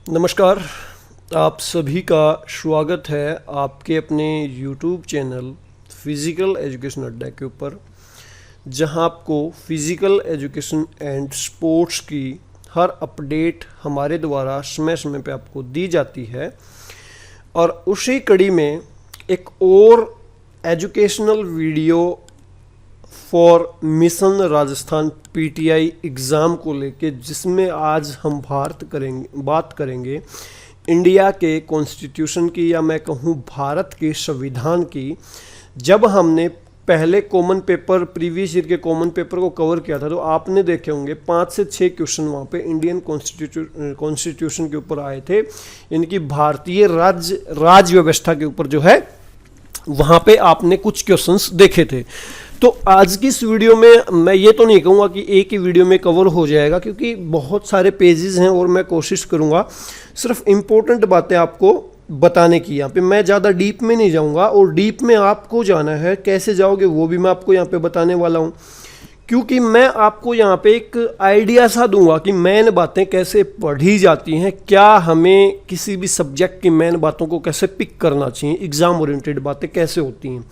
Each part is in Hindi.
नमस्कार, आप सभी का स्वागत है आपके अपने YouTube चैनल फिज़िकल एजुकेशन अड्डा के ऊपर, जहां आपको फिज़िकल एजुकेशन एंड स्पोर्ट्स की हर अपडेट हमारे द्वारा समय समय पे आपको दी जाती है। और उसी कड़ी में एक और educational video for mission Rajasthan PTI exam को लेके, जिसमें आज हम बात करेंगे इंडिया के कॉन्स्टिट्यूशन की, या मैं कहूँ भारत के संविधान की। जब हमने पहले कॉमन पेपर, प्रीवियस ईयर के कॉमन पेपर को कवर किया था, तो आपने देखे होंगे 5 से 6 क्वेश्चन वहाँ पे इंडियन कॉन्स्टिट्यूशन के ऊपर आए थे, इनकी भारतीय राज्य व्यवस्था के ऊपर जो है वहाँ पे आपने कुछ क्वेश्चंस देखे थे। तो आज की इस वीडियो में मैं ये तो नहीं कहूँगा कि एक ही वीडियो में कवर हो जाएगा, क्योंकि बहुत सारे पेजेस हैं और मैं कोशिश करूँगा सिर्फ इम्पोर्टेंट बातें आपको बताने की। यहाँ पे मैं ज़्यादा डीप में नहीं जाऊँगा, और डीप में आपको जाना है, कैसे जाओगे वो भी मैं आपको यहाँ पे बताने वाला हूँ, क्योंकि मैं आपको यहाँ पे एक आइडिया सा दूंगा कि मेन बातें कैसे पढ़ी जाती हैं, क्या हमें किसी भी सब्जेक्ट की मेन बातों को कैसे पिक करना चाहिए, एग्ज़ाम ओरिएंटेड बातें कैसे होती हैं।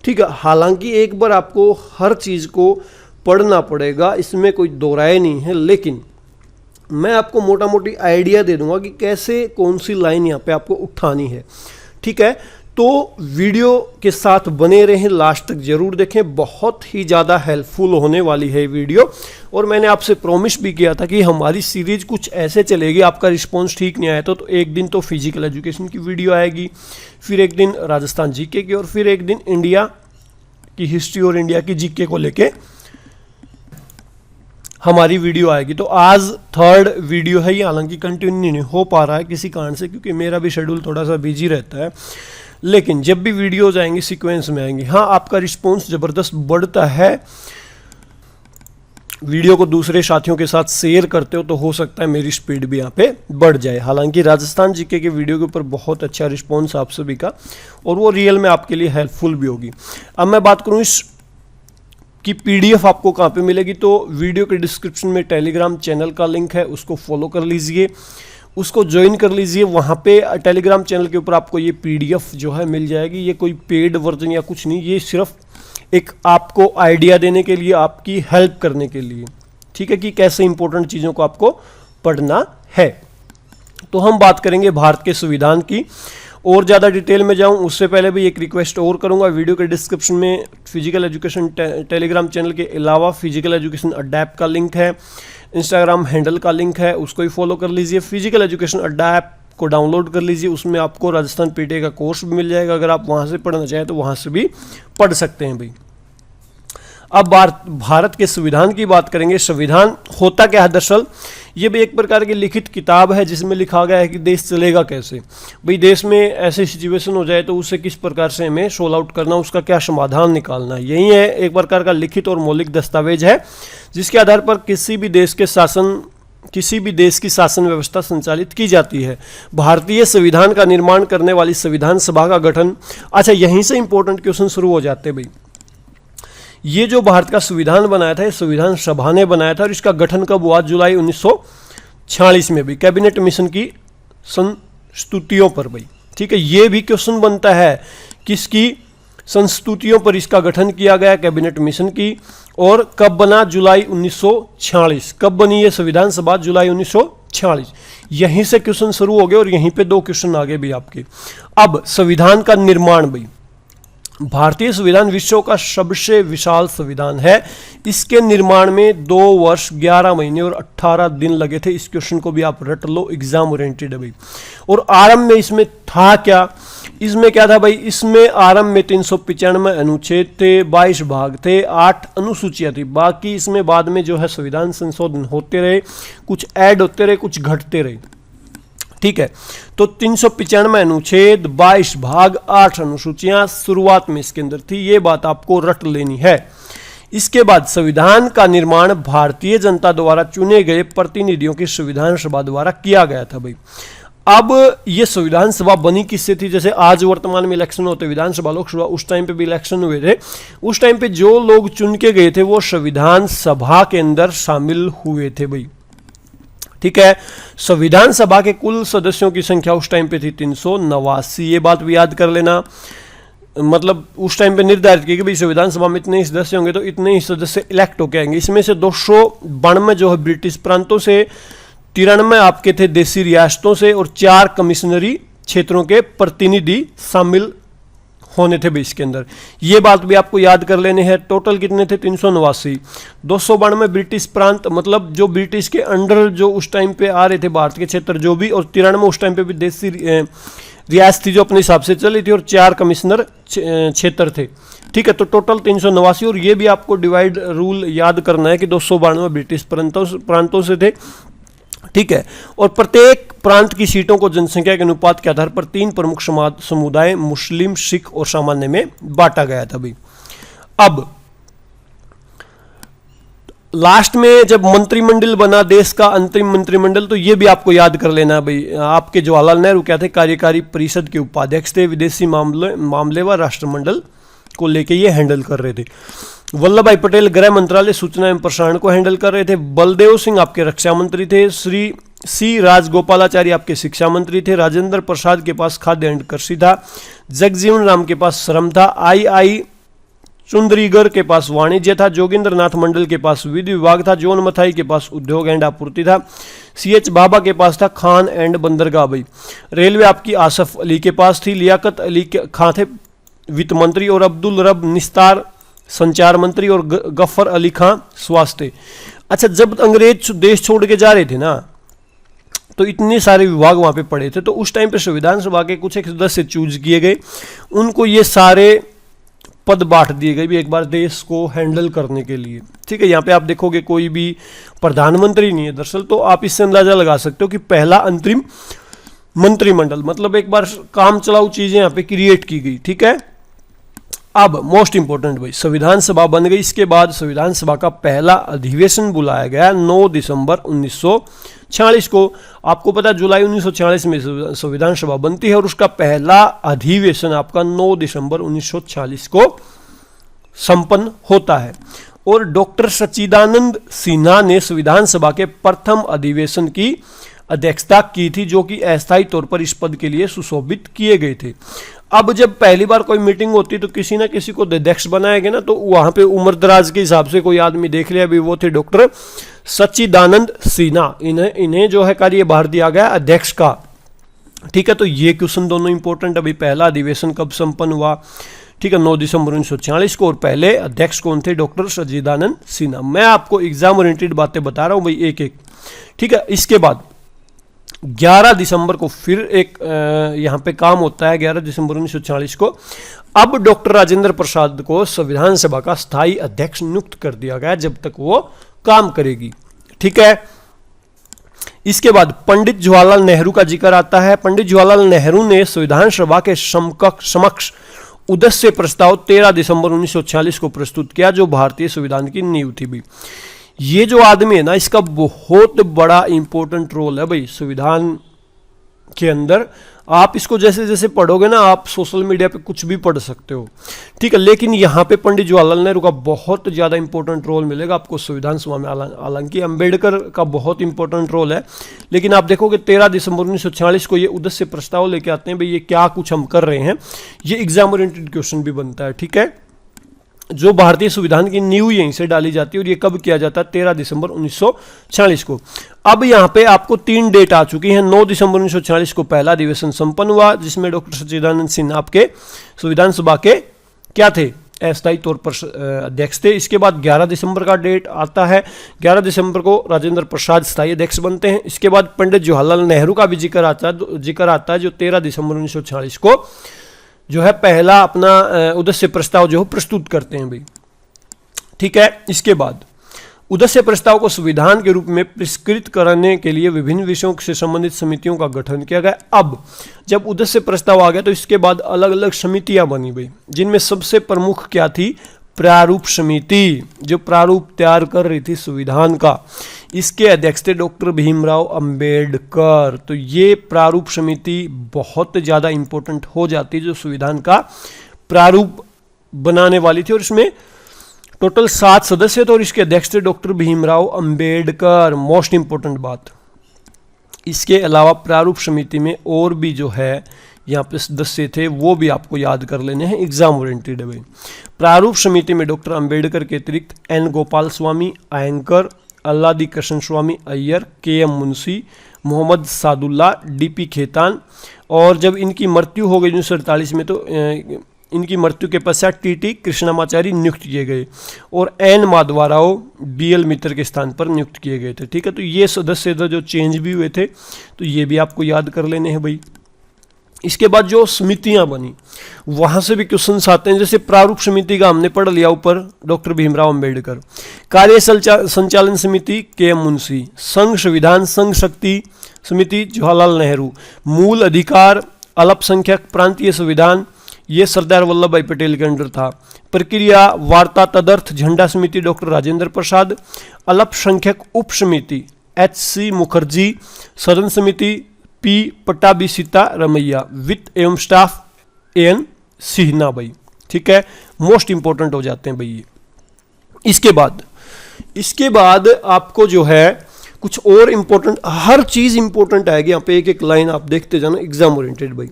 ठीक है, हालांकि एक बार आपको हर चीज़ को पढ़ना पड़ेगा, इसमें कोई दो राय नहीं है, लेकिन मैं आपको मोटा मोटी आइडिया दे दूंगा कि कैसे कौन सी लाइन यहाँ पे आपको उठानी है। ठीक है, तो वीडियो के साथ बने रहें, लास्ट तक जरूर देखें, बहुत ही ज़्यादा हेल्पफुल होने वाली है वीडियो। और मैंने आपसे प्रॉमिस भी किया था कि हमारी सीरीज कुछ ऐसे चलेगी, आपका रिस्पांस ठीक नहीं आया तो एक दिन तो फिजिकल एजुकेशन की वीडियो आएगी, फिर एक दिन राजस्थान जीके की, और फिर एक दिन इंडिया की हिस्ट्री और इंडिया की जीके को लेके हमारी वीडियो आएगी। तो आज थर्ड वीडियो है ये, हालांकि कंटिन्यू नहीं हो पा रहा है किसी कारण से, क्योंकि मेरा भी शेड्यूल थोड़ा सा बिजी रहता है, लेकिन जब भी वीडियोज आएंगी सीक्वेंस में आएंगी। हाँ, आपका रिस्पॉन्स ज़बरदस्त बढ़ता है, वीडियो को दूसरे साथियों के साथ शेयर करते हो तो हो सकता है मेरी स्पीड भी यहाँ पे बढ़ जाए। हालांकि राजस्थान जीके के वीडियो के ऊपर बहुत अच्छा रिस्पॉन्स आप सभी का, और वो रियल में आपके लिए हेल्पफुल भी होगी। अब मैं बात करूँ इस की पीडीएफ आपको कहाँ पे मिलेगी, तो वीडियो के डिस्क्रिप्शन में टेलीग्राम चैनल का लिंक है, उसको फॉलो कर लीजिए, उसको ज्वाइन कर लीजिए। वहाँ पे टेलीग्राम चैनल के ऊपर आपको ये पीडीएफ जो है मिल जाएगी। ये कोई पेड वर्जन या कुछ नहीं, ये सिर्फ एक आपको आइडिया देने के लिए, आपकी हेल्प करने के लिए, ठीक है, कि कैसे इंपॉर्टेंट चीज़ों को आपको पढ़ना है। तो हम बात करेंगे भारत के संविधान की, और ज़्यादा डिटेल में जाऊं उससे पहले भी एक रिक्वेस्ट और करूंगा, वीडियो के डिस्क्रिप्शन में फिजिकल एजुकेशन टेलीग्राम चैनल के अलावा फिजिकल एजुकेशन अड्डा ऐप का लिंक है, इंस्टाग्राम हैंडल का लिंक है, उसको ही फॉलो कर लीजिए। फिजिकल एजुकेशन अड्डा ऐप को डाउनलोड कर लीजिए, उसमें आपको राजस्थान पीटीआई का कोर्स भी मिल जाएगा। अगर आप वहाँ से पढ़ना चाहें तो वहाँ से भी पढ़ सकते हैं भाई। अब भारत के संविधान की बात करेंगे। संविधान होता क्या है दरअसल, ये भी एक प्रकार की लिखित किताब है, जिसमें लिखा गया है कि देश चलेगा कैसे। भाई देश में ऐसे सिचुएशन हो जाए तो उसे किस प्रकार से हमें सोल्व आउट करना, उसका क्या समाधान निकालना है। यही है, एक प्रकार का लिखित और मौलिक दस्तावेज है, जिसके आधार पर किसी भी देश की शासन व्यवस्था संचालित की जाती है। भारतीय संविधान का निर्माण करने वाली संविधान सभा का गठन, अच्छा यहीं से इंपॉर्टेंट क्वेश्चन शुरू हो जाते हैं भाई। ये जो भारत का संविधान बनाया था, ये संविधान सभा ने बनाया था, और इसका गठन कब हुआ? जुलाई 1946 में भी, कैबिनेट मिशन की संस्तुतियों पर भाई। ठीक है, ये भी क्वेश्चन बनता है, किसकी संस्तुतियों पर इसका गठन किया गया, कैबिनेट मिशन की, और कब बना? जुलाई 1946। कब बनी ये संविधान सभा? जुलाई 1946। यहीं से क्वेश्चन शुरू हो गए, और यहीं पे 2 क्वेश्चन आगे भी आपके। अब संविधान का निर्माण भाई, भारतीय संविधान विश्व का सबसे विशाल संविधान है। इसके निर्माण में 2 वर्ष 11 महीने और 18 दिन लगे थे। इस क्वेश्चन को भी आप रट लो, एग्जाम ओरिएंटेड है भाई। और आरंभ में इसमें था क्या? इसमें क्या था भाई? इसमें आरंभ में 395 अनुच्छेद थे, 22 भाग थे, 8 अनुसूचियां थी। बाकी इसमें बाद में जो है संविधान संशोधन होते रहे, कुछ ऐड होते रहे, कुछ घटते रहे। ठीक है, तो 395 अनुच्छेद, 22 भाग, 8 अनुसूचियां शुरुआत में इसके अंदर थी। ये बात आपको रट लेनी है। इसके बाद संविधान का निर्माण भारतीय जनता द्वारा चुने गए प्रतिनिधियों की संविधान सभा द्वारा किया गया था भाई। अब ये संविधान सभा बनी किससे थी? जैसे आज वर्तमान में इलेक्शन होते विधानसभा लोकसभा, उस टाइम पे भी इलेक्शन हुए थे। उस टाइम पे जो लोग चुन के गए थे वो संविधान सभा के अंदर शामिल हुए थे भाई। ठीक है। संविधान सभा के कुल सदस्यों की संख्या उस टाइम पे थी 389, ये बात भी याद कर लेना। मतलब उस टाइम पे निर्धारित किया कि भाई संविधान सभा में इतने ही सदस्य होंगे तो इतने ही सदस्य इलेक्ट होके आएंगे। इसमें से 292 जो है ब्रिटिश प्रांतों से, 93 आपके थे देसी रियासतों से, और 4 कमिश्नरी क्षेत्रों के प्रतिनिधि शामिल होने थे भी इसके अंदर। ये बात भी आपको याद कर लेने हैं। टोटल कितने थे? 389। 292 ब्रिटिश प्रांत, मतलब जो ब्रिटिश के अंडर जो उस टाइम पे आ रहे थे भारत के क्षेत्र जो भी, और 93 उस टाइम पे भी देसी रियासत थी जो अपने हिसाब से चली थी, और 4 कमिश्नर क्षेत्र थे। ठीक है, तो टोटल 389। और ये भी आपको डिवाइड रूल याद करना है कि 292 ब्रिटिश प्रांतों से थे। ठीक है, और प्रत्येक प्रांत की सीटों को जनसंख्या के अनुपात के आधार पर 3 प्रमुख समुदाय मुस्लिम, सिख और सामान्य में बांटा गया था भाई। अब लास्ट में जब मंत्रिमंडल बना देश का अंतरिम मंत्रिमंडल, तो ये भी आपको याद कर लेना भाई। आपके जवाहरलाल नेहरू क्या थे? कार्यकारी परिषद के उपाध्यक्ष थे, विदेशी मामले व राष्ट्रमंडल को लेके ये हैंडल कर रहे थे। वल्लभ भाई पटेल गृह मंत्रालय, सूचना एवं प्रसारण को हैंडल कर रहे थे। बलदेव सिंह आपके रक्षा मंत्री थे। श्री सी राजगोपालाचारी आपके शिक्षा मंत्री थे। राजेंद्र प्रसाद के पास खाद्य एवं कृषि था। जगजीवन राम के पास श्रम था। आई चुंदरीगर के पास वाणिज्य था। जोगिंद्र नाथ मंडल के पास विधि विभाग था। जॉन मथाई के पास उद्योग एंड आपूर्ति था। CH बाबा के पास था खान एंड बंदरगाह भाई। रेलवे आपकी आसफ अली के पास थी। लियाकत अली खां थे वित्त मंत्री, और अब्दुल रब निस्तार संचार मंत्री, और गफ्फर अली खां स्वास्थ्य। अच्छा, जब अंग्रेज देश छोड़ के जा रहे थे ना, तो इतने सारे विभाग वहां पे पड़े थे, तो उस टाइम पे संविधान सभा के कुछ एक सदस्य चूज किए गए, उनको ये सारे पद बांट दिए गए भी एक बार देश को हैंडल करने के लिए। ठीक है, यहाँ पे आप देखोगे कोई भी प्रधानमंत्री नहीं है दरअसल, तो आप इससे अंदाजा लगा सकते हो कि पहला अंतरिम मंत्रिमंडल, मतलब एक बार काम चलाऊ चीजें यहाँ पे क्रिएट की गई। ठीक है, अब मोस्ट इंपोर्टेंट भाई, संविधान सभा बन गई। इसके बाद संविधान सभा का पहला अधिवेशन बुलाया गया 9 दिसंबर 1946 को। आपको पता है जुलाई 1946 में संविधान सभा बनती है, और उसका पहला अधिवेशन आपका 9 दिसंबर 1946 को संपन्न होता है। और डॉक्टर सच्चिदानंद सिन्हा ने संविधान सभा के प्रथम अधिवेशन की अध्यक्षता की थी, जो कि अस्थायी तौर पर इस पद के लिए सुशोभित किए गए थे। अब जब पहली बार कोई मीटिंग होती तो किसी ना किसी को अध्यक्ष बनाया गया ना, तो वहां पे उम्र दराज के हिसाब से कोई आदमी देख लिया, अभी वो थे डॉक्टर सच्चिदानंद सिन्हा। इन्हें जो है कार्यभार दिया गया अध्यक्ष का। ठीक है, तो ये क्वेश्चन दोनों इंपॉर्टेंट। अभी पहला अधिवेशन कब संपन्न हुआ? ठीक है, 9 दिसंबर 1946 को, और पहले अध्यक्ष कौन थे? डॉक्टर सच्चिदानंद सिन्हा। मैं आपको एग्जाम ओरिएंटेड बातें बता रहा हूं भाई, एक एक। ठीक है, इसके बाद 11 दिसंबर को फिर एक यहाँ पे काम होता है, 11 दिसंबर 1946 को। अब डॉक्टर राजेंद्र प्रसाद को संविधान सभा का स्थायी अध्यक्ष नियुक्त कर दिया गया, जब तक वो काम करेगी। ठीक है, इसके बाद पंडित जवाहरलाल नेहरू का जिक्र आता है। पंडित जवाहरलाल नेहरू ने संविधान सभा के समक्ष उद्देश्य प्रस्ताव 13 दिसंबर 1946 को प्रस्तुत किया, जो भारतीय संविधान की नींव थी भी। ये जो आदमी है ना, इसका बहुत बड़ा इंपॉर्टेंट रोल है भाई संविधान के अंदर। आप इसको जैसे जैसे पढ़ोगे ना, आप सोशल मीडिया पे कुछ भी पढ़ सकते हो। ठीक है, लेकिन यहाँ पे पंडित जवाहरलाल नेहरू का बहुत ज़्यादा इंपॉर्टेंट रोल मिलेगा आपको संविधान सभा में। हालांकि अंबेडकर का बहुत इंपॉर्टेंट रोल है, लेकिन आप देखोगे 13 दिसंबर 1946 को ये उद्देश्य प्रस्ताव लेके आते हैं भाई, ये क्या कुछ हम कर रहे हैं। ये एग्जाम ओरिएंटेड क्वेश्चन भी बनता है। ठीक है, जो भारतीय संविधान की नींव यहीं से डाली जाती है, और ये कब किया जाता है? 13 दिसंबर 1946 को। अब यहाँ पे आपको 3 डेट आ चुकी हैं। 9 दिसंबर 1946 को पहला अधिवेशन संपन्न हुआ, जिसमें डॉक्टर सच्चिदानंद सिन्हा आपके संविधान सभा के क्या थे? अस्थायी तौर पर अध्यक्ष थे। इसके बाद 11 दिसंबर का डेट आता है। 11 दिसंबर को राजेंद्र प्रसाद स्थायी अध्यक्ष बनते हैं। इसके बाद पंडित जवाहरलाल नेहरू का भी जिक्र आता है, जो 13 दिसंबर 1946 को जो है पहला अपना उद्देश्य प्रस्ताव जो प्रस्तुत करते हैं भाई। ठीक है, इसके बाद उद्देश्य प्रस्ताव को संविधान के रूप में परिष्कृत करने के लिए विभिन्न विषयों से संबंधित समितियों का गठन किया गया। अब जब उद्देश्य प्रस्ताव आ गया, तो इसके बाद अलग अलग समितियां बनी भाई, जिनमें सबसे प्रमुख क्या थी? प्रारूप समिति, जो प्रारूप तैयार कर रही थी संविधान का। इसके अध्यक्ष थे डॉक्टर भीमराव अंबेडकर। तो ये प्रारूप समिति बहुत ज़्यादा इंपॉर्टेंट हो जाती है, जो संविधान का प्रारूप बनाने वाली थी, और इसमें टोटल 7 सदस्य थे, और इसके अध्यक्ष थे doctor Bhimrao Ambedkar. Most important बात, इसके अलावा प्रारूप समिति में और भी जो है यहाँ पे सदस्य थे, वो भी आपको याद कर लेने हैं, एग्जाम ओरिएंटेड है भाई। प्रारूप समिति में डॉक्टर अंबेडकर के अतिरिक्त एन गोपाल स्वामी अयंकर, अल्लादी कृष्ण स्वामी अय्यर, के एम मुंशी, मोहम्मद सादुल्ला, डीपी खेतान, और जब इनकी मृत्यु हो गई 1948 में तो इनकी मृत्यु के पश्चात टीटी कृष्णमाचारी नियुक्त किए गए और एन माधवाराव बीएल मित्र के स्थान पर नियुक्त किए गए थे। ठीक है, तो ये सदस्य जो चेंज भी हुए थे, तो ये भी आपको याद कर लेने हैं भाई। इसके बाद जो समितियां बनी वहां से भी क्वेश्चंस आते हैं, जैसे प्रारूप समिति का हमने पढ़ लिया ऊपर, डॉक्टर भीमराव अंबेडकर। कार्य संचालन समिति के एम मुंशी, संघ संविधान संघ शक्ति समिति जवाहरलाल नेहरू, मूल अधिकार अल्पसंख्यक प्रांतीय संविधान ये सरदार वल्लभ भाई पटेल के अंडर था। प्रक्रिया वार्ता तदर्थ झंडा समिति डॉक्टर राजेंद्र प्रसाद, अल्पसंख्यक उप समिति एच.सी. मुखर्जी, सदन समिति पी पट्टाभी सीता रमैया, वित्त एवं स्टाफ एन सिन्हा भाई। ठीक है, मोस्ट इंपॉर्टेंट हो जाते हैं भाई ये। इसके बाद आपको जो है कुछ और इंपॉर्टेंट, हर चीज इंपॉर्टेंट आएगी यहाँ पे, एक एक लाइन आप देखते जाना, एग्जाम ओरिएंटेड भाई।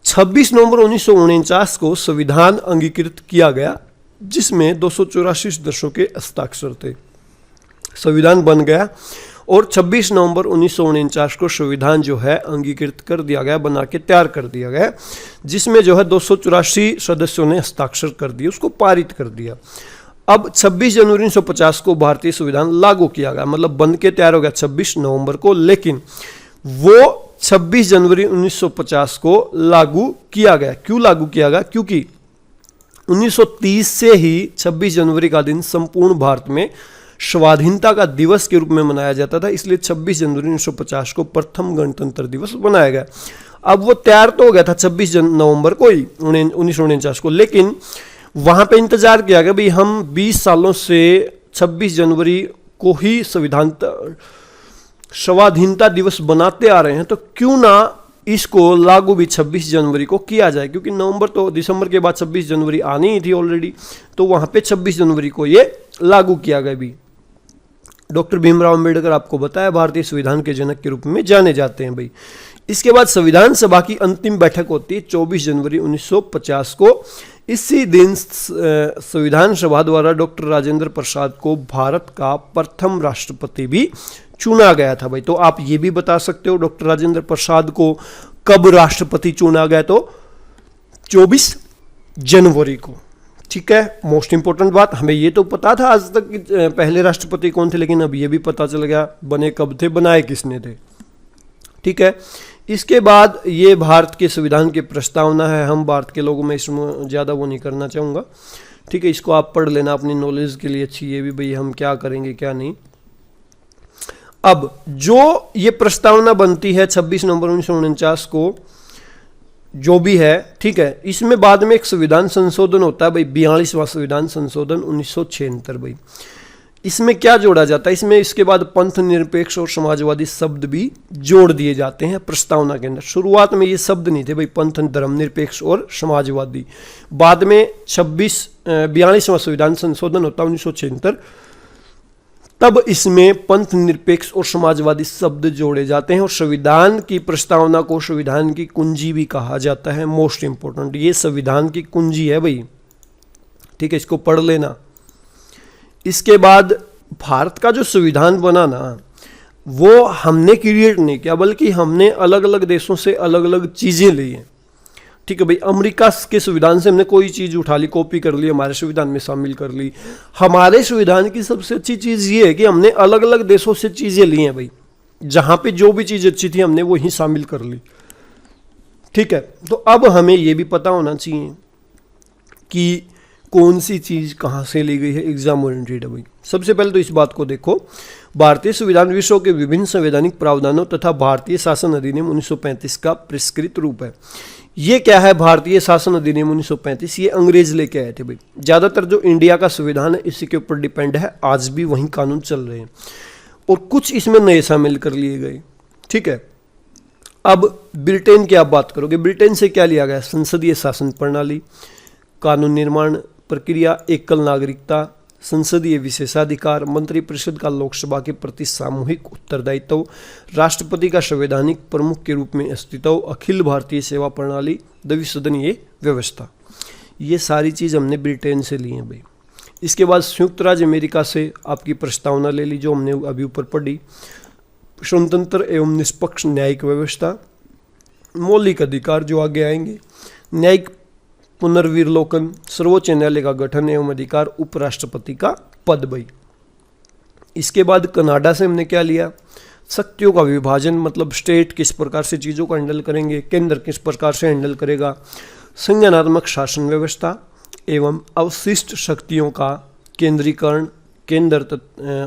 26 नवंबर 1949 को संविधान अंगीकृत किया गया, जिसमें 284 सदस्यों के हस्ताक्षर थे। संविधान बन गया और 26 नवंबर 1949 को संविधान जो है अंगीकृत कर दिया गया, बना के तैयार कर दिया गया, जिसमें जो है 284 सदस्यों ने हस्ताक्षर कर दिए, उसको पारित कर दिया। अब 26 जनवरी 1950 को भारतीय संविधान लागू किया गया, मतलब बन के तैयार हो गया 26 नवंबर को, लेकिन वो 26 जनवरी 1950 को लागू किया गया। क्यों लागू किया गया? क्योंकि 1930 से ही 26 जनवरी का दिन संपूर्ण भारत में स्वाधीनता का दिवस के रूप में मनाया जाता था, इसलिए 26 जनवरी 1950 को प्रथम गणतंत्र दिवस बनाया गया। अब वो तैयार तो हो गया था 26 नवंबर को ही 1949 को, लेकिन वहां पे इंतजार किया गया भाई हम 20 सालों से 26 जनवरी को ही स्वाधीनता दिवस बनाते आ रहे हैं, तो क्यों ना इसको लागू भी 26 जनवरी को किया जाए, क्योंकि नवंबर तो दिसंबर के बाद 26 जनवरी आनी ही थी ऑलरेडी, तो वहां पे 26 जनवरी को ये लागू किया गया भी। डॉक्टर भीमराव अंबेडकर आपको बताया भारतीय संविधान के जनक के रूप में जाने जाते हैं भाई। इसके बाद संविधान सभा की अंतिम बैठक होती है 24 जनवरी 1950 को। इसी दिन संविधान सभा द्वारा डॉक्टर राजेंद्र प्रसाद को भारत का प्रथम राष्ट्रपति भी चुना गया था भाई। तो आप ये भी बता सकते हो डॉक्टर राजेंद्र प्रसाद को कब राष्ट्रपति चुना गया, तो 24 जनवरी को। ठीक है, मोस्ट इंपॉर्टेंट बात, हमें ये तो पता था आज तक कि पहले राष्ट्रपति कौन थे, लेकिन अब ये भी पता चल गया बने कब थे, बनाए किसने थे। ठीक है, इसके बाद ये भारत के संविधान की प्रस्तावना है। हम भारत के लोगों में इसमें ज़्यादा वो नहीं करना चाहूँगा। ठीक है, इसको आप पढ़ लेना अपनी नॉलेज के लिए अच्छी, ये भी भाई हम क्या करेंगे क्या नहीं। अब जो ये प्रस्तावना बनती है 26 नवंबर 1949 को, जो भी है, ठीक है, इसमें बाद में एक संविधान संशोधन होता है भाई, 42वां संविधान संशोधन 1976 भाई। इसमें क्या जोड़ा जाता है, इसमें इसके बाद पंथ निरपेक्ष और समाजवादी शब्द भी जोड़ दिए जाते हैं प्रस्तावना के अंदर। शुरुआत में ये शब्द नहीं थे भाई, पंथ धर्मनिरपेक्ष और समाजवादी। बाद में 42वां संविधान संशोधन होता है 1976, तब इसमें पंथ निरपेक्ष और समाजवादी शब्द जोड़े जाते हैं और संविधान की प्रस्तावना को संविधान की कुंजी भी कहा जाता है। मोस्ट इंपॉर्टेंट, ये संविधान की कुंजी है भाई। ठीक है, इसको पढ़ लेना। इसके बाद भारत का जो संविधान बना ना, वो हमने क्रिएट नहीं किया, बल्कि हमने अलग अलग देशों से अलग अलग चीजें ली हैं। ठीक है भाई, अमेरिका के संविधान से हमने कोई चीज उठा ली, कॉपी कर ली, हमारे संविधान में शामिल कर ली। हमारे संविधान की सबसे अच्छी चीज ये है कि हमने अलग अलग देशों से चीजें ली हैं भाई, जहां पे जो भी चीज अच्छी थी हमने वो ही शामिल कर ली। ठीक है, तो अब हमें ये भी पता होना चाहिए कि कौन सी चीज कहां से ली गई है, एग्जाम ओरिएंटेड है भाई। सबसे पहले तो इस बात को देखो, भारतीय संविधान विश्व के विभिन्न संवैधानिक प्रावधानों तथा भारतीय शासन अधिनियम 1935 का परिष्कृत रूप है। ये क्या है भारतीय शासन अधिनियम 1935? ये अंग्रेज लेके आए थे भाई। ज्यादातर जो इंडिया का संविधान है इसी के ऊपर डिपेंड है, आज भी वही कानून चल रहे हैं और कुछ इसमें नए शामिल कर लिए गए। ठीक है, अब ब्रिटेन की आप बात करोगे, ब्रिटेन से क्या लिया गया? संसदीय शासन प्रणाली, कानून निर्माण प्रक्रिया, एकल नागरिकता, संसदीय विशेषाधिकार, मंत्रिपरिषद का लोकसभा के प्रति सामूहिक उत्तरदायित्व, राष्ट्रपति का संवैधानिक प्रमुख के रूप में अस्तित्व, अखिल भारतीय सेवा प्रणाली, द्विसदनीय व्यवस्था। ये सारी चीज़ हमने ब्रिटेन से ली है भाई। इसके बाद संयुक्त राज्य अमेरिका से आपकी प्रस्तावना ले ली जो हमने अभी ऊपर पढ़ी। स्वतंत्र एवं निष्पक्ष न्यायिक व्यवस्था, मौलिक अधिकार जो आगे आएंगे, न्यायिक पुनर्विलोकन, सर्वोच्च न्यायालय का गठन एवं अधिकार, उपराष्ट्रपति का पद भाई। इसके बाद कनाडा से हमने क्या लिया, शक्तियों का विभाजन, मतलब स्टेट किस प्रकार से चीज़ों को हैंडल करेंगे, केंद्र किस प्रकार से हैंडल करेगा, संज्ञानात्मक शासन व्यवस्था एवं अवशिष्ट शक्तियों का केंद्रीकरण,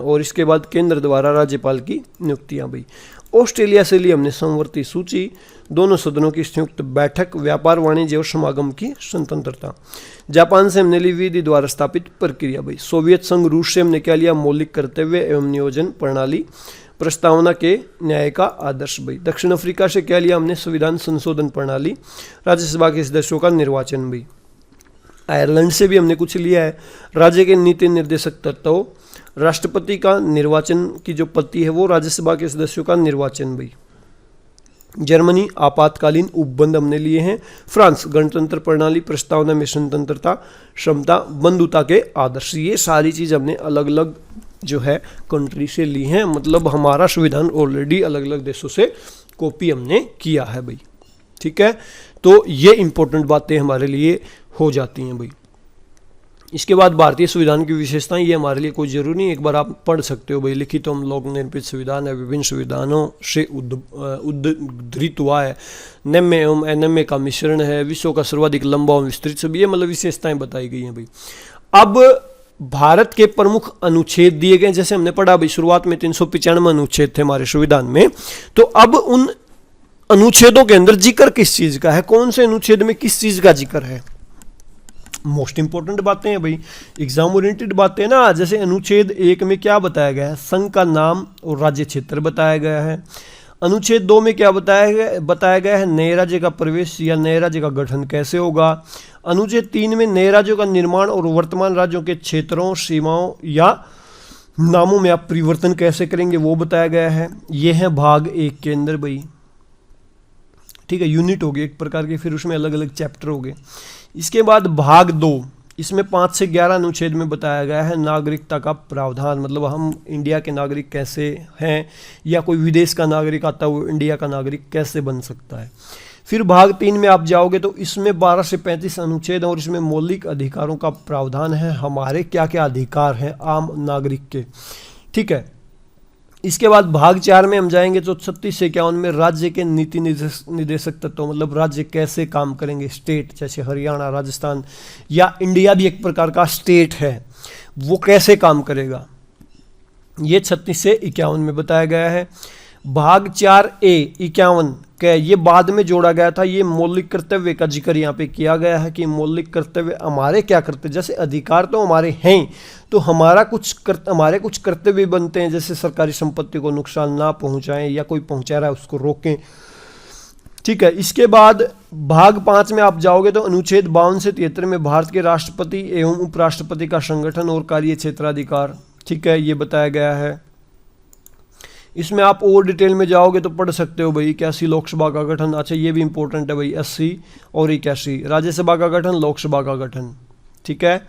और इसके बाद केंद्र द्वारा राज्यपाल की नियुक्तियां भाई। ऑस्ट्रेलिया से लिए हमने समवर्ती सूची, दोनों सदनों की संयुक्त बैठक, व्यापार वाणिज्य और समागम की स्वतंत्रता। जापान से हमने ली विधि द्वारा स्थापित प्रक्रिया भाई। सोवियत संघ रूस से हमने क्या लिया, मौलिक कर्तव्य एवं नियोजन प्रणाली, प्रस्तावना के न्याय का आदर्श भाई। दक्षिण अफ्रीका से क्या लिया हमने, संविधान संशोधन प्रणाली, राज्यसभा के सदस्यों का निर्वाचन भाई। आयरलैंड से भी हमने कुछ लिया है, राज्य के नीति निर्देशक तत्व, राष्ट्रपति का निर्वाचन की जो पद्धति है वो, राज्यसभा के सदस्यों का निर्वाचन भाई। जर्मनी आपातकालीन उपबंध हमने लिए हैं। फ्रांस गणतंत्र प्रणाली, प्रस्तावना में स्वतंत्रता, क्षमता, बंधुता के आदर्श। ये सारी चीज़ हमने अलग अलग जो है कंट्री से ली हैं, मतलब हमारा संविधान ऑलरेडी अलग अलग देशों से कॉपी हमने किया है भाई। ठीक है, तो ये इंपॉर्टेंट बातें हमारे लिए हो जाती हैं भाई। इसके बाद भारतीय संविधान की विशेषताएं, ये हमारे लिए कोई जरूरी नहीं, एक बार आप पढ़ सकते हो भाई। लिखित एवं लोक निर्मित संविधान है, विभिन्न संविधानों से उद्धृत हुआ है, नम्य एवं अनम्य का मिश्रण है, विश्व का सर्वाधिक लंबा एवं विस्तृत, सब ये मतलब विशेषताएं बताई गई हैं भाई। अब भारत के प्रमुख अनुच्छेद दिए गए, जैसे हमने पढ़ा भाई शुरुआत में 395 अनुच्छेद थे हमारे संविधान में, तो अब उन अनुच्छेदों के अंदर जिक्र किस चीज का है, कौन से अनुच्छेद में किस चीज का जिक्र है, मोस्ट इंपॉर्टेंट बातें हैं भाई, एग्जाम ओरिएंटेड बातें ना। जैसे अनुच्छेद 1 में क्या बताया गया है, संघ का नाम और राज्य क्षेत्र बताया गया है। अनुच्छेद 2 में क्या बताया गया है, नए राज्य का प्रवेश या नए राज्य का गठन कैसे होगा। अनुच्छेद 3 में नए राज्यों का निर्माण और वर्तमान राज्यों के क्षेत्रों, सीमाओं या नामों में आप परिवर्तन कैसे करेंगे वो बताया गया है। ये है भाग 1 के अंदर भाई। ठीक है, यूनिट हो गई एक प्रकार के, फिर उसमें अलग अलग चैप्टर हो गए। इसके बाद भाग 2, इसमें 5 से 11 अनुच्छेद में बताया गया है नागरिकता का प्रावधान, मतलब हम इंडिया के नागरिक कैसे हैं, या कोई विदेश का नागरिक आता है वो इंडिया का नागरिक कैसे बन सकता है। फिर भाग 3 में आप जाओगे तो इसमें 12 से 35 अनुच्छेद और इसमें मौलिक अधिकारों का प्रावधान है, हमारे क्या क्या अधिकार हैं आम नागरिक के। ठीक है, इसके बाद भाग 4 में हम जाएंगे तो 36 से 51 में राज्य के नीति निर्देशक तत्व, मतलब राज्य कैसे काम करेंगे, स्टेट जैसे हरियाणा, राजस्थान या इंडिया भी एक प्रकार का स्टेट है, वो कैसे काम करेगा, ये 36 से 51 में बताया गया है। भाग 4A 51 का ये बाद में जोड़ा गया था, ये मौलिक कर्तव्य का जिक्र यहाँ पे किया गया है कि मौलिक कर्तव्य हमारे क्या करते, जैसे अधिकार तो हमारे हैं तो हमारे कुछ कर्तव्य बनते हैं, जैसे सरकारी संपत्ति को नुकसान ना पहुंचाएं या कोई पहुंचा रहा है उसको रोकें। ठीक है, इसके बाद भाग 5 में आप जाओगे तो अनुच्छेद 52 से 73 में भारत के राष्ट्रपति एवं उपराष्ट्रपति का संगठन और कार्य क्षेत्राधिकार, ठीक है, ये बताया गया है। इसमें आप और डिटेल में जाओगे तो पढ़ सकते हो भाई 81 लोकसभा का गठन, अच्छा ये भी इंपॉर्टेंट है भाई, 80 और 81 राज्यसभा का गठन, लोकसभा का गठन। ठीक है,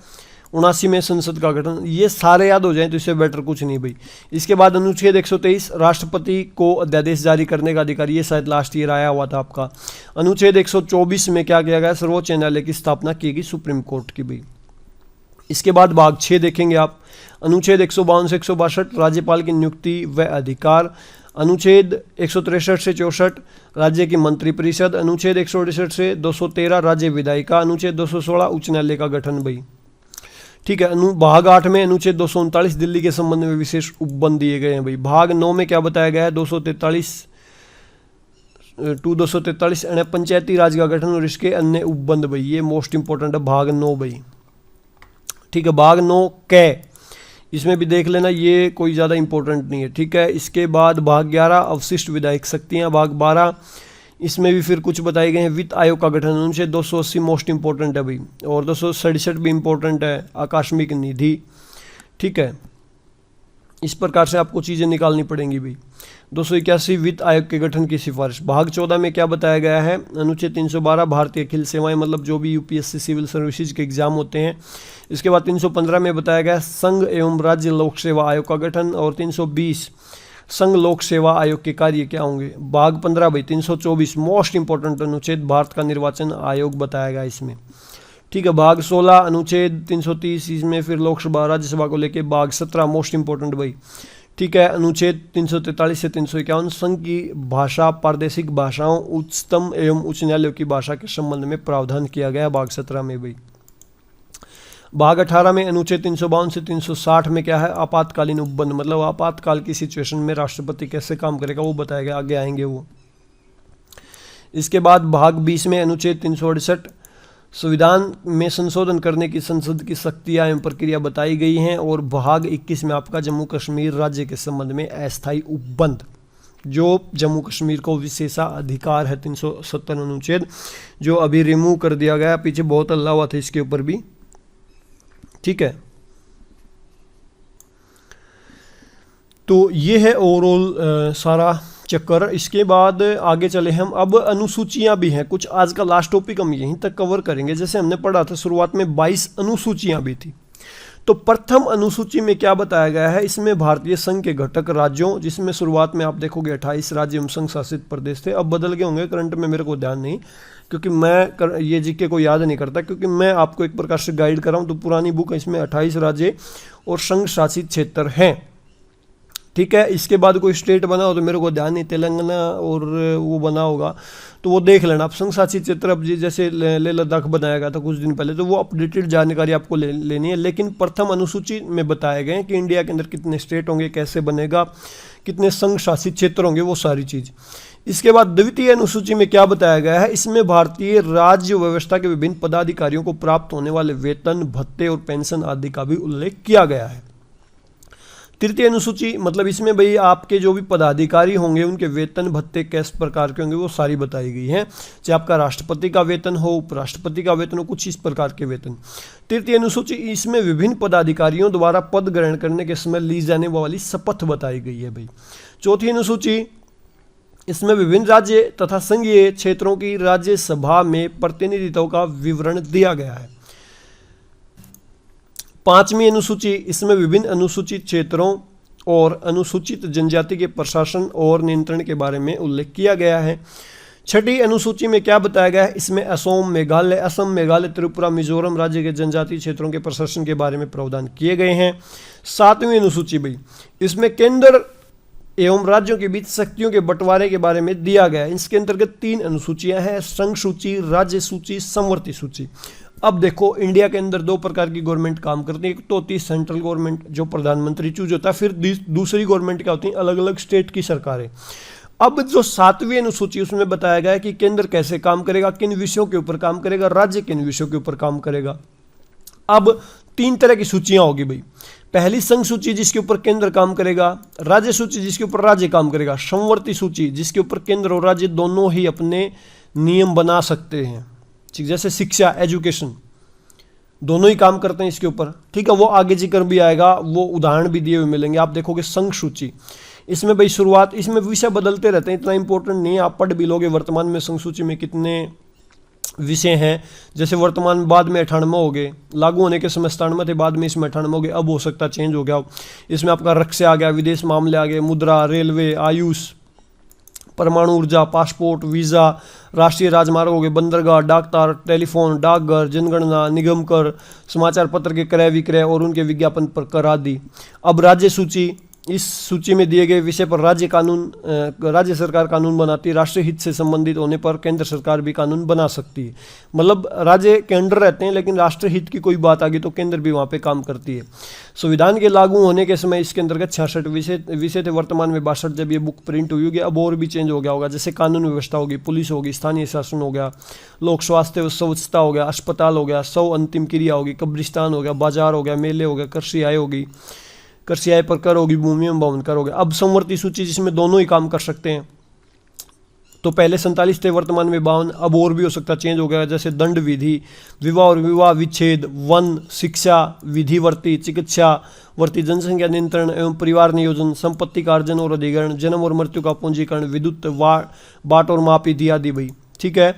79 में संसद का गठन, ये सारे याद हो जाएं तो इससे बेटर कुछ नहीं भाई। इसके बाद अनुच्छेद 123 राष्ट्रपति को अध्यादेश जारी करने का अधिकार, ये शायद लास्ट ईयर आया हुआ था आपका। अनुच्छेद 124 में क्या किया गया, सर्वोच्च न्यायालय की स्थापना की गई सुप्रीम कोर्ट की भाई। इसके बाद भाग 6 देखेंगे आप, अनुच्छेद 152 से 162 राज्यपाल की नियुक्ति व अधिकार, अनुच्छेद 163 से 64 राज्य की मंत्रिपरिषद, अनुच्छेद 168 से 213 राज्य विधायिका, अनुच्छेद 216 उच्च न्यायालय का गठन भाई। ठीक है, भाग 8 में अनुच्छेद 239 दिल्ली के संबंध में विशेष उपबंध दिए गए हैं भाई। भाग 9 में क्या बताया गया है, 243 पंचायती राज का गठन और इसके अन्य उपबंध भाई, ये मोस्ट इंपॉर्टेंट है भाग 9 भाई। ठीक है, भाग 9 कै, इसमें भी देख लेना, ये कोई ज़्यादा इंपॉर्टेंट नहीं है। ठीक है, इसके बाद भाग 11 अवशिष्ट विधायक शक्तियाँ, भाग 12 इसमें भी फिर कुछ बताए गए हैं, वित्त आयोग का गठन, अनुच्छेद 280 मोस्ट इंपॉर्टेंट है भाई, और 267 भी इंपॉर्टेंट है, आकस्मिक निधि। ठीक है, इस प्रकार से आपको चीज़ें निकालनी पड़ेंगी भाई। 281 वित्त आयोग के गठन की सिफारिश। भाग 14 में क्या बताया गया है? अनुच्छेद 312 भारतीय अखिल सेवाएं, मतलब जो भी यूपीएससी सिविल सर्विसेज के एग्जाम होते हैं। इसके बाद 315 में बताया गया संघ एवं राज्य लोक सेवा आयोग का गठन, और 320 संघ लोक सेवा आयोग के कार्य क्या होंगे। भाग 15 भाई 324 मोस्ट इंपॉर्टेंट अनुच्छेद भारत का निर्वाचन आयोग बताया गया इसमें, ठीक है। भाग 16 अनुच्छेद 330, इसमें फिर लोकसभा राज्यसभा को लेके। भाग 17 मोस्ट इंपॉर्टेंट भाई, ठीक है, अनुच्छेद 343 से 351 संघ की भाषा प्रादेशिक भाषाओं उच्चतम एवं उच्च न्यायालयों की भाषा के संबंध में प्रावधान किया गया भाग 17 में भाई। भाग 18 में अनुच्छेद 352 से 360 में क्या है? आपातकालीन उपबंध, मतलब आपातकाल की सिचुएशन में राष्ट्रपति कैसे काम करेगा वो बताया गया, आगे आएंगे वो। इसके बाद भाग 20 में अनुच्छेद 368 संविधान में संशोधन करने की संसद की शक्तियां एवं प्रक्रिया बताई गई हैं, और भाग 21 में आपका जम्मू कश्मीर राज्य के संबंध में अस्थायी उपबंध, जो जम्मू कश्मीर को विशेषाधिकार है 370 अनुच्छेद, जो अभी रिमूव कर दिया गया, पीछे बहुत हल्ला हुआ था इसके ऊपर भी, ठीक है। तो ये है ओवरऑल सारा चक्कर। इसके बाद आगे चले हम, अब अनुसूचियां भी हैं कुछ, आज का लास्ट टॉपिक हम यहीं तक कवर करेंगे। जैसे हमने पढ़ा था शुरुआत में 22 अनुसूचियां भी थी, तो प्रथम अनुसूची में क्या बताया गया है? इसमें भारतीय संघ के घटक राज्यों, जिसमें शुरुआत में आप देखोगे 28 राज्य एवं संघ शासित प्रदेश थे, अब बदल गए होंगे करंट में, मेरे को ध्यान नहीं, क्योंकि मैं ये जीके को याद नहीं करता, क्योंकि मैं आपको एक प्रकार से गाइड कर रहा हूँ। तो पुरानी बुक है, इसमें 28 राज्य और संघ शासित क्षेत्र हैं, ठीक है। इसके बाद कोई स्टेट बना हो तो मेरे को ध्यान नहीं, तेलंगाना और वो बना होगा तो वो देख लेना आप। संघ शासित क्षेत्र अब जैसे लेह लद्दाख बनाया गया था कुछ दिन पहले, तो वो अपडेटेड जानकारी आपको लेनी है। लेकिन प्रथम अनुसूची में बताए गए हैं कि इंडिया के अंदर कितने स्टेट होंगे, कैसे बनेगा, कितने संघ शासित क्षेत्र होंगे, वो सारी चीज़। इसके बाद द्वितीय अनुसूची में क्या बताया गया है? इसमें भारतीय राज्य व्यवस्था के विभिन्न पदाधिकारियों को प्राप्त होने वाले वेतन, भत्ते और पेंशन आदि का भी उल्लेख किया गया है। तृतीय अनुसूची मतलब इसमें भाई आपके जो भी पदाधिकारी होंगे उनके वेतन भत्ते किस प्रकार के होंगे वो सारी बताई गई हैं, चाहे आपका राष्ट्रपति का वेतन हो, उपराष्ट्रपति का वेतन हो, कुछ इस प्रकार के वेतन। तृतीय अनुसूची इसमें विभिन्न पदाधिकारियों द्वारा पद ग्रहण करने के समय ली जाने वाली शपथ बताई गई है भाई। चौथी अनुसूची इसमें विभिन्न राज्य तथा संघीय क्षेत्रों की राज्यसभा में प्रतिनिधित्व का विवरण दिया गया है। पांचवी अनुसूची इसमें विभिन्न अनुसूचित क्षेत्रों और अनुसूचित जनजाति के प्रशासन और नियंत्रण के बारे में उल्लेख किया गया है। छठी अनुसूची में क्या बताया गया है? इसमें असम, मेघालय, त्रिपुरा, मिजोरम राज्य के जनजातीय क्षेत्रों के प्रशासन के बारे में प्रावधान किए गए हैं। सातवीं अनुसूची भाई इसमें केंद्र एवं राज्यों के बीच शक्तियों के बंटवारे के बारे में दिया गया है। इसके अंतर्गत 3 अनुसूचियां हैं, संघ सूची, राज्य सूची, समवर्ती सूची। अब देखो इंडिया के अंदर 2 प्रकार की गवर्नमेंट काम करती है, एक तो होती है सेंट्रल गवर्नमेंट जो प्रधानमंत्री चूज होता है, फिर दूसरी गवर्नमेंट क्या होती है, अलग अलग स्टेट की सरकारें। अब जो 7वीं अनुसूची उसमें बताया गया है कि केंद्र कैसे काम करेगा, किन विषयों के ऊपर काम करेगा, राज्य किन विषयों के ऊपर काम करेगा। अब 3 तरह की सूचियां होगी भाई। पहली संघ सूची जिसके ऊपर केंद्र काम करेगा, राज्य सूची जिसके ऊपर राज्य काम करेगा, समवर्ती सूची जिसके ऊपर केंद्र और राज्य दोनों ही अपने नियम बना सकते हैं, ठीक, जैसे शिक्षा, एजुकेशन दोनों ही काम करते हैं इसके ऊपर, ठीक है। वो आगे जिक्र भी आएगा, वो उदाहरण भी दिए हुए मिलेंगे। आप देखोगे संघ सूची, इसमें भाई शुरुआत, इसमें विषय बदलते रहते हैं, इतना इंपॉर्टेंट नहीं है, आप पढ़ भी लोगे वर्तमान में संघ सूची में कितने विषय हैं। जैसे वर्तमान बाद में 98 हो गए, लागू होने के समय 97 थे, बाद में इसमें 98 हो गए, अब हो सकता है चेंज हो गया। इसमें आपका रक्षा आ गया, विदेश मामले आ गए, मुद्रा, रेलवे, आयुष, परमाणु ऊर्जा, पासपोर्ट, वीज़ा, राष्ट्रीय राजमार्ग हो गए, बंदरगाह, डाकतार, टेलीफोन, डाकघर, जनगणना, निगम कर, समाचार पत्र के क्रय विक्रय और उनके विज्ञापन पर कर आदि। अब राज्य सूची, इस सूची में दिए गए विषय पर राज्य सरकार कानून बनाती है। राष्ट्रीय हित से संबंधित होने पर केंद्र सरकार भी कानून बना सकती है, मतलब राज्य के अंडर रहते हैं, लेकिन राष्ट्रीय हित की कोई बात आ गई तो केंद्र भी वहाँ पे काम करती है। संविधान के लागू होने के समय इसके अंतर्गत 66 विषय थे, वर्तमान में 62 जब ये बुक प्रिंट हुई होगी, अब और भी चेंज हो गया होगा। जैसे कानून व्यवस्था होगी, पुलिस होगी, स्थानीय शासन हो गया, लोक स्वास्थ्य व स्वच्छता हो गया, अस्पताल हो गया, 100 अंतिम क्रिया होगी, कब्रिस्तान हो गया, बाजार हो गया, मेले हो गया, कृषि आय होगी, कृषि आय पर कर होगी, भूमि एवं भवन कर हो गया। अब समवर्ती सूची जिसमें दोनों ही काम कर सकते हैं, तो पहले 47 थे, वर्तमान में 52, अब और भी हो सकता चेंज हो गया, जैसे दंड विधि, विवाह और विवाह विच्छेद, वन, शिक्षा, विधिवर्ती, चिकित्सा वर्ती, जनसंख्या नियंत्रण एवं परिवार नियोजन, संपत्ति का अर्जन और अधिग्रहण, जन्म और मृत्यु का पूंजीकरण, विद्युत बाट और माप इत्यादि आदि भाई। ठीक है,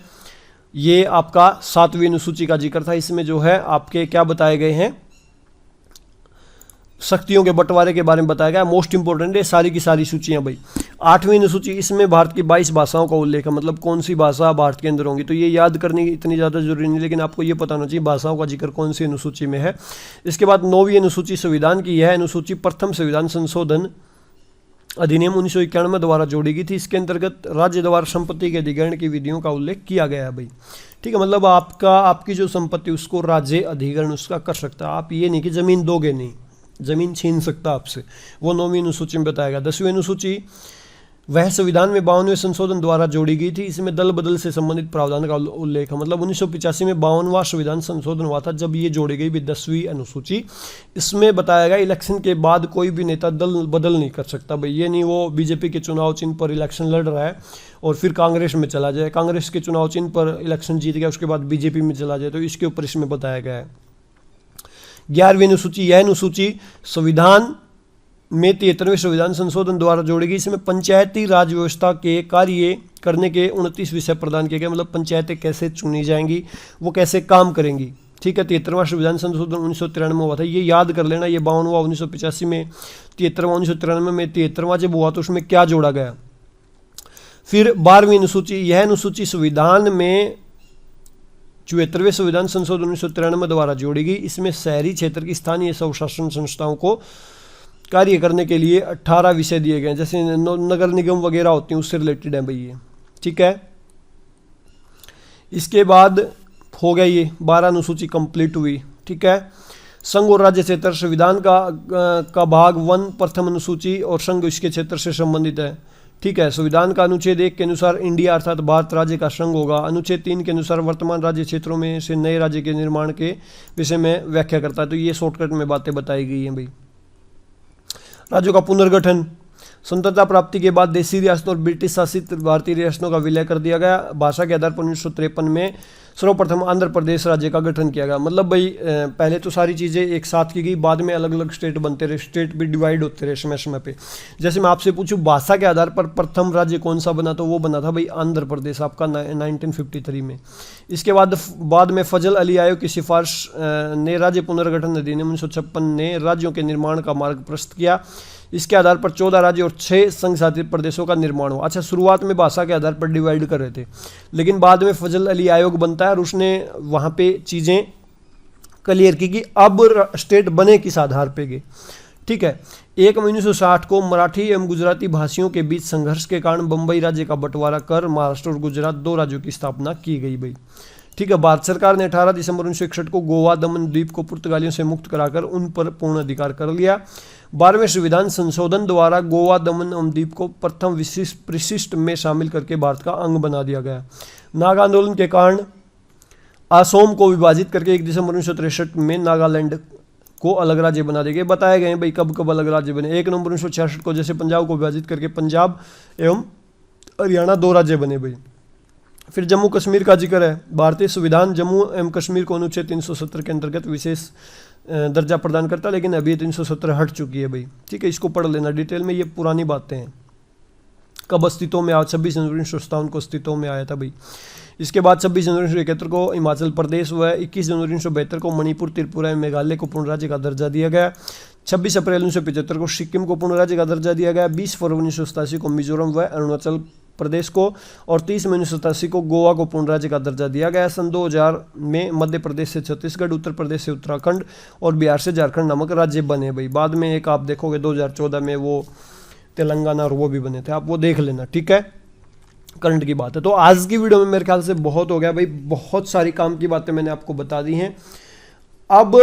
ये आपका 7वीं अनुसूची का जिक्र था। इसमें जो है आपके क्या बताए गए हैं, शक्तियों के बंटवारे के बारे में बताया गया। मोस्ट इंपोर्टेंट है सारी की सारी सूचियां भाई। 8वीं अनुसूची, इसमें भारत की 22 भाषाओं का उल्लेख है, मतलब कौन सी भाषा भारत के अंदर होंगी। तो ये याद करनी इतनी ज़्यादा जरूरी नहीं, लेकिन आपको ये पता होना चाहिए भाषाओं का जिक्र कौन सी अनुसूची में है। इसके बाद 9वीं अनुसूची संविधान की, यह अनुसूची प्रथम संविधान संशोधन अधिनियम 1991 द्वारा जोड़ी गई थी। इसके अंतर्गत राज्य द्वारा संपत्ति के अधिग्रहण की विधियों का उल्लेख किया गया है भाई। ठीक है, मतलब आपकी जो संपत्ति उसको राज्य अधिग्रहण उसका कर सकता है। आप ये नहीं कि जमीन दोगे नहीं, जमीन छीन सकता आपसे, वो 9वीं अनुसूची में बताया गया। 10वीं अनुसूची, वह संविधान में 52वें संशोधन द्वारा जोड़ी गई थी। इसमें दल बदल से संबंधित प्रावधान का उल्लेख है, मतलब 1985 में 52वां संविधान संशोधन हुआ था जब ये जोड़ी गई भी 10वीं अनुसूची। इसमें बताया गया इलेक्शन के बाद कोई भी नेता दल बदल नहीं कर सकता भाई। ये नहीं वो बीजेपी के चुनाव चिन्ह पर इलेक्शन लड़ रहा है और फिर कांग्रेस में चला जाए, कांग्रेस के चुनाव चिन्ह पर इलेक्शन जीत गया उसके बाद बीजेपी में चला जाए, तो इसके ऊपर इसमें बताया गया है। 11वीं अनुसूची, यह अनुसूची संविधान में 73वें संविधान संशोधन द्वारा जोड़ी गई। इसमें पंचायती राज व्यवस्था के कार्य करने के 29 विषय प्रदान किए गए, मतलब पंचायतें कैसे चुनी जाएंगी, वो कैसे काम करेंगी। ठीक है, 73वां संविधान संशोधन 1993 में हुआ था, ये याद कर लेना। ये 52वां 1985 में, 73वां 1993 में, 73वां जब हुआ तो उसमें क्या जोड़ा गया। फिर 12वीं अनुसूची, यह अनुसूची संविधान में 74वें संविधान संशोधन 1993 द्वारा जोड़ी गई। इसमें शहरी क्षेत्र की स्थानीय स्वशासन संस्थाओं को कार्य करने के लिए 18 विषय दिए गए हैं, जैसे नगर निगम वगैरह होती हैं उससे रिलेटेड है भाई ये। ठीक है, इसके बाद हो गया ये 12 अनुसूची कंप्लीट हुई। ठीक है, संघ और राज्य क्षेत्र, संविधान का भाग 1 प्रथम अनुसूची और संघ इसके क्षेत्र से संबंधित है। ठीक है, संविधान का अनुच्छेद 1 के अनुसार इंडिया अर्थात भारत राज्य का संघ होगा। अनुच्छेद 3 के अनुसार वर्तमान राज्य क्षेत्रों में से नए राज्य के निर्माण के विषय में व्याख्या करता है। तो ये शॉर्टकट में बातें बताई गई हैं भाई। राज्यों का पुनर्गठन, स्वतंत्रता प्राप्ति के बाद देशी रियासतों और ब्रिटिश शासित भारतीय रियासतों का विलय कर दिया गया। भाषा के आधार पर 1953 में सर्वप्रथम आंध्र प्रदेश राज्य का गठन किया गया। मतलब भाई पहले तो सारी चीज़ें एक साथ की गई, बाद में अलग अलग स्टेट बनते रहे, स्टेट भी डिवाइड होते रहे समय समय पे। जैसे मैं आपसे पूछूं भाषा के आधार पर प्रथम राज्य कौन सा बना, तो वो बना था भाई आंध्र प्रदेश आपका 1953 में। इसके बाद में फजल अली आयोग की सिफारिश ने राज्य पुनर्गठन अधिनियम 1956 ने राज्यों के निर्माण का मार्ग प्रशस्त किया। इसके आधार पर 14 राज्य और 6 संघ शासित प्रदेशों का निर्माण हुआ। अच्छा, शुरुआत में भाषा के आधार पर डिवाइड कर रहे थे, लेकिन बाद में फजल अली आयोग बनता है और उसने वहाँ पे चीज़ें क्लियर की कि अब स्टेट बने किस आधार पे गए। ठीक है, 1 मई 1960 को मराठी एवं गुजराती भाषियों के बीच संघर्ष के कारण बम्बई राज्य का बंटवारा कर महाराष्ट्र और गुजरात 2 राज्यों की स्थापना की गई भाई। ठीक है, भारत सरकार ने 18 दिसंबर 1961 को गोवा दमन द्वीप को पुर्तगालियों से मुक्त कराकर उन पर पूर्ण अधिकार कर लिया। 12वें संविधान संशोधन द्वारा गोवा दमन एवं द्वीप को प्रथम परिशिष्ट में शामिल करके भारत का अंग बना दिया गया। नागा आंदोलन के कारण असोम को विभाजित करके 1 दिसंबर 1963 में नागालैंड को अलग राज्य बना दिए गए। बताए गए भाई कब कब अलग राज्य बने। 1 नवंबर 1966 को जैसे पंजाब को विभाजित करके पंजाब एवं हरियाणा 2 राज्य बने भाई। फिर जम्मू कश्मीर का जिक्र है। भारतीय संविधान जम्मू एवं कश्मीर को अनुच्छेद 370 के अंतर्गत विशेष दर्जा प्रदान करता है, लेकिन अभी 370 हट चुकी है भाई। ठीक है, इसको पढ़ लेना डिटेल में, ये पुरानी बातें हैं। कब अस्तित्व में आया? 26 जनवरी 1957 को अस्तित्व में आया था भाई। इसके बाद 26 जनवरी 1971 को हिमाचल प्रदेश व 21 जनवरी 1972 को मणिपुर, त्रिपुरा एवं मेघालय को पूर्ण राज्य का दर्जा दिया गया। 26 अप्रैल 1975 को सिक्किम को पूर्ण राज्य का दर्जा दिया गया। 20 फरवरी 1987 को मिजोरम व अरुणाचल प्रदेश को और 30 मई 1987 को गोवा को पूर्ण राज्य का दर्जा दिया गया। सन 2000 में मध्य प्रदेश से छत्तीसगढ़, उत्तर प्रदेश से उत्तराखंड और बिहार से झारखंड नामक राज्य बने भाई। बाद में एक आप देखोगे 2014 में वो तेलंगाना और वो भी बने थे, आप वो देख लेना। ठीक है, करंट की बात है। तो आज की वीडियो में मेरे ख्याल से बहुत हो गया भाई, बहुत सारी काम की बातें मैंने आपको बता दी हैं। अब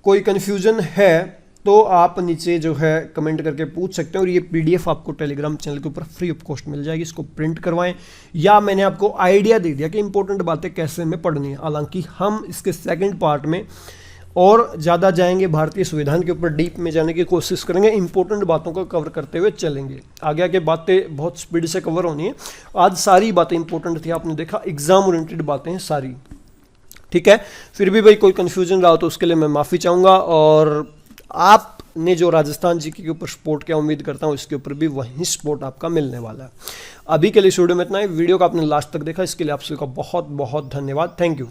कोई कन्फ्यूजन है तो आप नीचे जो है कमेंट करके पूछ सकते हैं, और ये पीडीएफ आपको टेलीग्राम चैनल के ऊपर फ्री ऑफ कॉस्ट मिल जाएगी। इसको प्रिंट करवाएं, या मैंने आपको आइडिया दे दिया कि इंपॉर्टेंट बातें कैसे में पढ़नी है। हालांकि हम इसके सेकंड पार्ट में और ज़्यादा जाएंगे भारतीय संविधान के ऊपर डीप में जाने की कोशिश करेंगे, इंपॉर्टेंट बातों को कवर करते हुए चलेंगे। आगे आगे बातें बहुत स्पीड से कवर होनी है। आज सारी बातें इंपॉर्टेंट थी, आपने देखा एग्जाम ओरिएंटेड बातें हैं सारी, ठीक है। फिर भी भाई कोई कन्फ्यूजन रहा हो तो उसके लिए मैं माफ़ी चाहूँगा, और आपने जो राजस्थान जीके के ऊपर सपोर्ट किया, उम्मीद करता हूँ इसके ऊपर भी वही सपोर्ट आपका मिलने वाला है। अभी के लिए वीडियो में इतना ही। वीडियो को आपने लास्ट तक देखा, इसके लिए आप सभी का बहुत बहुत धन्यवाद। Thank you.